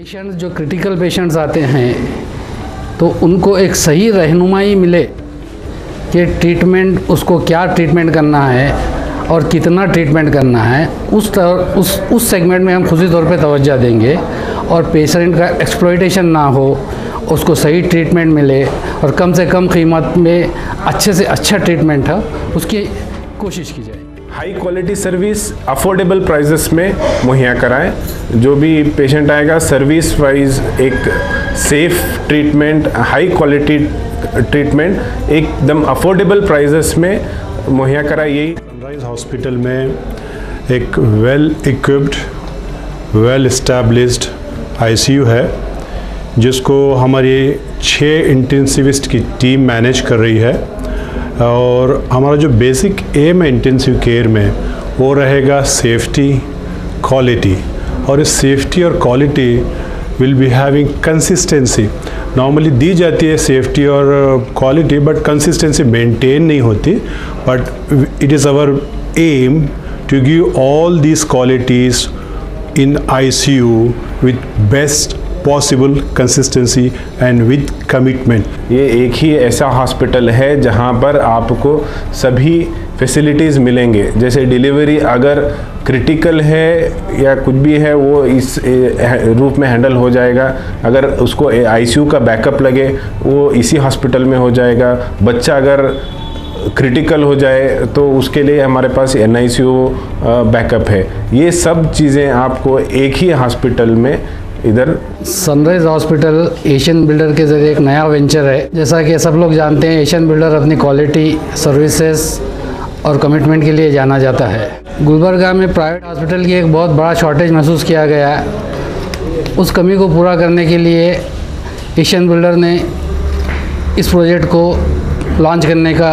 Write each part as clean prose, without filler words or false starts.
Patients जो critical patients आते हैं तो उनको एक सही रहनुमाई मिले कि ट्रीटमेंट उसको क्या ट्रीटमेंट करना है और कितना ट्रीटमेंट करना है, उस सेगमेंट में हम खुशी तौर पे तवज्जो देंगे और पेशेंट का एक्सप्लॉइटेशन ना हो, उसको सही ट्रीटमेंट मिले और कम से कम कीमत में अच्छे से अच्छा ट्रीटमेंट है उसकी कोशिश की जाए। High quality service affordable prices में मुहैया कराएं। जो भी पेशेंट आएगा सर्विस वाइज एक safe treatment, high quality treatment एकदम अफोर्डेबल प्राइसेस में मुहैया कराएं। यही सनराइज हॉस्पिटल में एक well equipped, well established ICU है जिसको हमारी 6 इंटेंसिविस्ट की टीम मैनेज कर रही है और हमारा जो बेसिक एम है इंटेंसिव केयर में वो रहेगा सेफ्टी, क्वालिटी, और इस सेफ्टी और quality will be having consistency. Normally दी जाती है सेफ्टी और क्वालिटी बट कंसिस्टेंसी मेंटेन नहीं होती, but it is our aim to give all these qualities in ICU with best possible consistency and with commitment। ये एक ही ऐसा हॉस्पिटल है जहाँ पर आपको सभी फैसिलिटीज़ मिलेंगे। जैसे डिलीवरी अगर क्रिटिकल है या कुछ भी है वो इस रूप में हैंडल हो जाएगा। अगर उसको ICU का बैकअप लगे वो इसी हॉस्पिटल में हो जाएगा। बच्चा अगर क्रिटिकल हो जाए तो उसके लिए हमारे पास NICU बैकअप है। ये सब चीज़ें आपको एक ही हॉस्पिटल में इधर। सनराइज हॉस्पिटल एशियन बिल्डर के ज़रिए एक नया वेंचर है। जैसा कि सब लोग जानते हैं एशियन बिल्डर अपनी क्वालिटी, सर्विसेज और कमिटमेंट के लिए जाना जाता है। गुलबर्गा में प्राइवेट हॉस्पिटल की एक बहुत बड़ा शॉर्टेज महसूस किया गया है। उस कमी को पूरा करने के लिए एशियन बिल्डर ने इस प्रोजेक्ट को लॉन्च करने का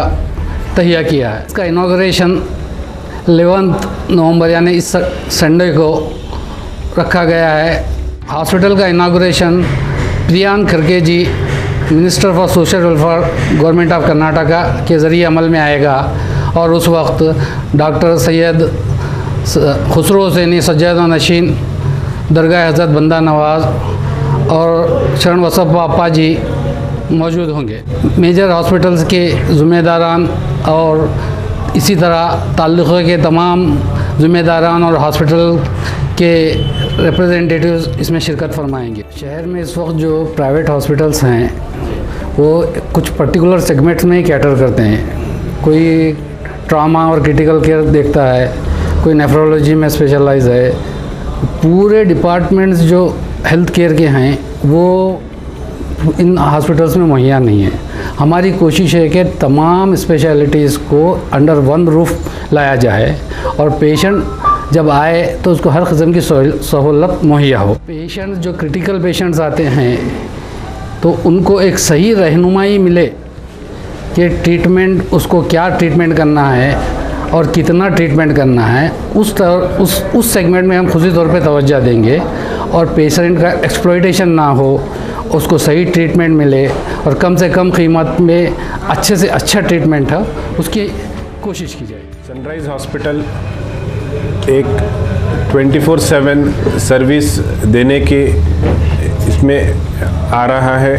तहिया किया है। इसका इनॉग्रेशन 11 नवंबर यानी इस संडे को रखा गया है। हॉस्पिटल का इनॉग्रेशन प्रियांक खड़गे ji, minister for social welfare government of Karnataka के ज़रिए अमल में आएगा और उस वक्त डॉक्टर सैयद खुसरो हुसैनी सज्जाद नशीन, दरगाह हज़रत बंदा नवाज़ और शरण बसप्पा अप्पा जी मौजूद होंगे। मेजर हॉस्पिटल्स के ज़िम्मेदारान और इसी तरह ताल्लुक़ के तमाम ज़िम्मेदारान और हॉस्पिटल के रिप्रेजेंटेटिव्स इसमें शिरकत फरमाएंगे। शहर में इस वक्त जो प्राइवेट हॉस्पिटल्स हैं वो कुछ पर्टिकुलर सेगमेंट्स में ही कैटर करते हैं। कोई ट्रॉमा और क्रिटिकल केयर देखता है, कोई नेफ्रोलॉजी में स्पेशलाइज है। पूरे डिपार्टमेंट्स जो हेल्थ केयर के हैं वो इन हॉस्पिटल्स में मुहैया नहीं है। हमारी कोशिश है कि तमाम स्पेशलिटीज़ को अंडर वन रूफ लाया जाए और पेशेंट जब आए तो उसको हर किस्म की सहूलत मुहैया हो। पेशेंट जो क्रिटिकल पेशेंट्स आते हैं तो उनको एक सही रहनुमाई मिले कि ट्रीटमेंट उसको क्या ट्रीटमेंट करना है और कितना ट्रीटमेंट करना है, उस सेगमेंट में हम खुशी तौर पे तवज्जो देंगे और पेशेंट का एक्सप्लॉइटेशन ना हो, उसको सही ट्रीटमेंट मिले और कम से कम कीमत में अच्छे से अच्छा ट्रीटमेंट है उसकी कोशिश की जाए। सनराइज हॉस्पिटल एक 24/7 सर्विस देने के इसमें आ रहा है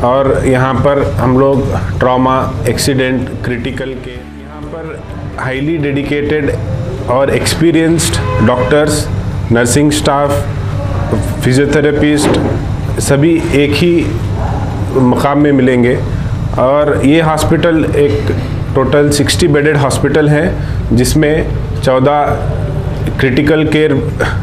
और यहाँ पर हम लोग ट्रॉमा, एक्सीडेंट, क्रिटिकल के यहाँ पर हाईली डेडिकेटेड और experienced doctors, nursing staff, physiotherapist सभी एक ही मकाम में मिलेंगे। और ये हॉस्पिटल एक टोटल 60 बेडेड हॉस्पिटल है जिसमें 14 क्रिटिकल केयर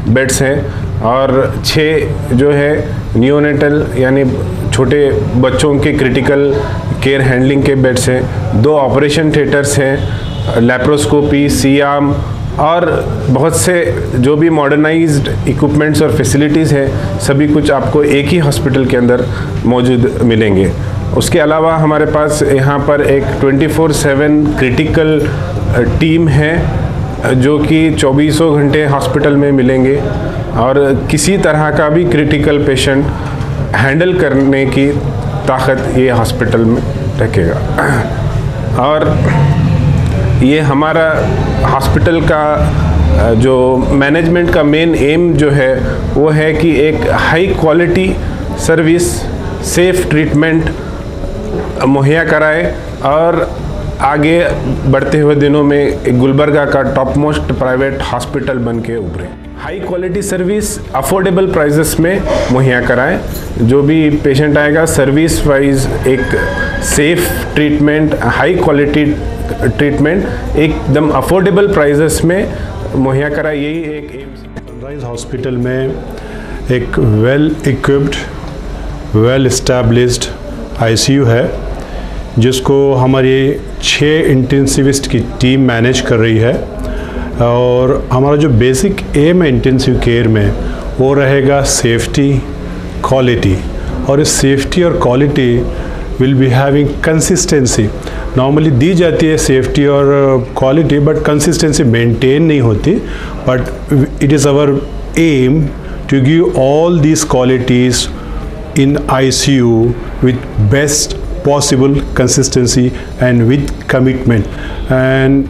बेड्स हैं और 6 जो है नियोनेटल यानी छोटे बच्चों के क्रिटिकल केयर हैंडलिंग के बेड्स हैं। 2 ऑपरेशन थिएटर्स हैं, लैप्रोस्कोपी, सियाम और बहुत से जो भी मॉडर्नाइज्ड इक्विपमेंट्स और फैसिलिटीज़ हैं सभी कुछ आपको एक ही हॉस्पिटल के अंदर मौजूद मिलेंगे। उसके अलावा हमारे पास यहाँ पर एक 24/7 क्रिटिकल टीम है जो कि 24 घंटे हॉस्पिटल में मिलेंगे और किसी तरह का भी क्रिटिकल पेशेंट हैंडल करने की ताकत ये हॉस्पिटल में रखेगा। और ये हमारा हॉस्पिटल का जो मैनेजमेंट का मेन एम जो है वो है कि एक high quality service, safe treatment मुहैया कराए और आगे बढ़ते हुए दिनों में गुलबर्गा का टॉप मोस्ट प्राइवेट हॉस्पिटल बन के उभरे। High quality service affordable prices में मुहैया कराएं। जो भी पेशेंट आएगा सर्विस वाइज एक safe treatment, high quality treatment एकदम अफोर्डेबल प्राइसेस में मुहैया कराएं, यही एक एम। सनराइज हॉस्पिटल में एक well equipped, well established ICU है जिसको हमारी 6 इंटेंसिविस्ट की टीम मैनेज कर रही है। और हमारा जो बेसिक एम है इंटेंसिव केयर में वो रहेगा सेफ्टी, क्वालिटी। और इस सेफ्टी और quality will be having consistency. Normally दी जाती है सेफ्टी और क्वालिटी, बट कंसिस्टेंसी मेंटेन नहीं होती। But it is our aim to give all these qualities in ICU with best possible consistency and with commitment. And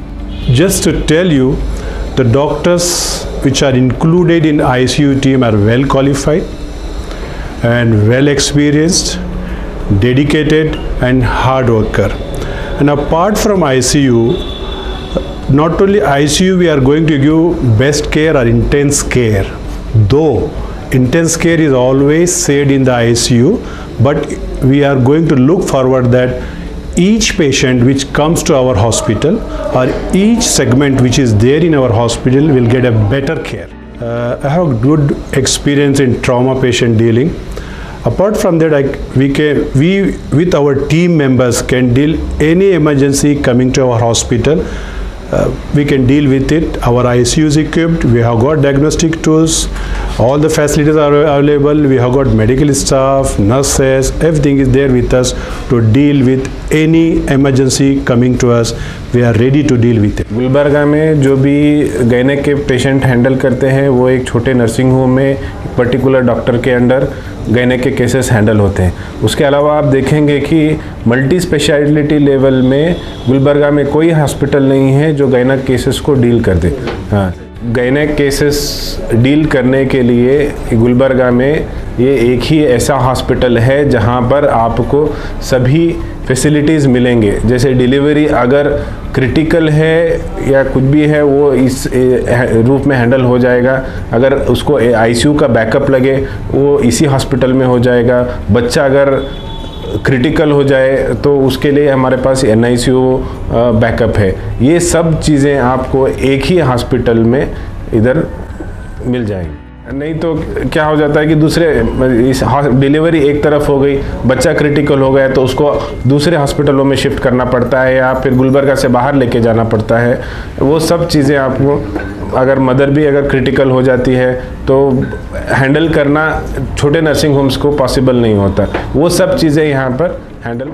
just to tell you, the doctors which are included in ICU team are well qualified and well experienced, dedicated and hard worker. And apart from ICU, not only ICU we are going to give best care or intense care, though intense care is always said in the ICU, but we are going to look forward that each patient which comes to our hospital or each segment which is there in our hospital will get a better care. I have good experience in trauma patient dealing. Apart from that, we with our team members can deal any emergency coming to our hospital. We can deal with it. Our ICU is equipped. We have got diagnostic tools. All the facilities are available. We have got medical staff, nurses. Everything is there with us to deal with any emergency coming to us. We are ready to deal with it. Gulbarga में जो भी gynaec के patient handle करते हैं वो एक छोटे nursing home में एक पर्टिकुलर डॉक्टर के अंडर गायनेक के केसेस हैंडल होते हैं। उसके अलावा आप देखेंगे कि मल्टी स्पेशलिटी लेवल में गुलबर्गा में कोई हॉस्पिटल नहीं है जो गायनेक केसेस को डील कर दे। हाँ, गायनेक केसेस डील करने के लिए गुलबर्गा में ये एक ही ऐसा हॉस्पिटल है जहाँ पर आपको सभी फैसिलिटीज़ मिलेंगे। जैसे डिलीवरी अगर क्रिटिकल है या कुछ भी है वो इस रूप में हैंडल हो जाएगा। अगर उसको आईसीयू का बैकअप लगे वो इसी हॉस्पिटल में हो जाएगा। बच्चा अगर क्रिटिकल हो जाए तो उसके लिए हमारे पास NICU बैकअप है। ये सब चीज़ें आपको एक ही हॉस्पिटल में इधर मिल जाएंगी। नहीं तो क्या हो जाता है कि दूसरे इस डिलीवरी एक तरफ हो गई, बच्चा क्रिटिकल हो गया तो उसको दूसरे हॉस्पिटलों में शिफ्ट करना पड़ता है या फिर गुलबर्गा से बाहर लेके जाना पड़ता है। वो सब चीज़ें आपको अगर मदर भी अगर क्रिटिकल हो जाती है तो हैंडल करना छोटे नर्सिंग होम्स को पॉसिबल नहीं होता। वो सब चीज़ें यहाँ पर हैंडल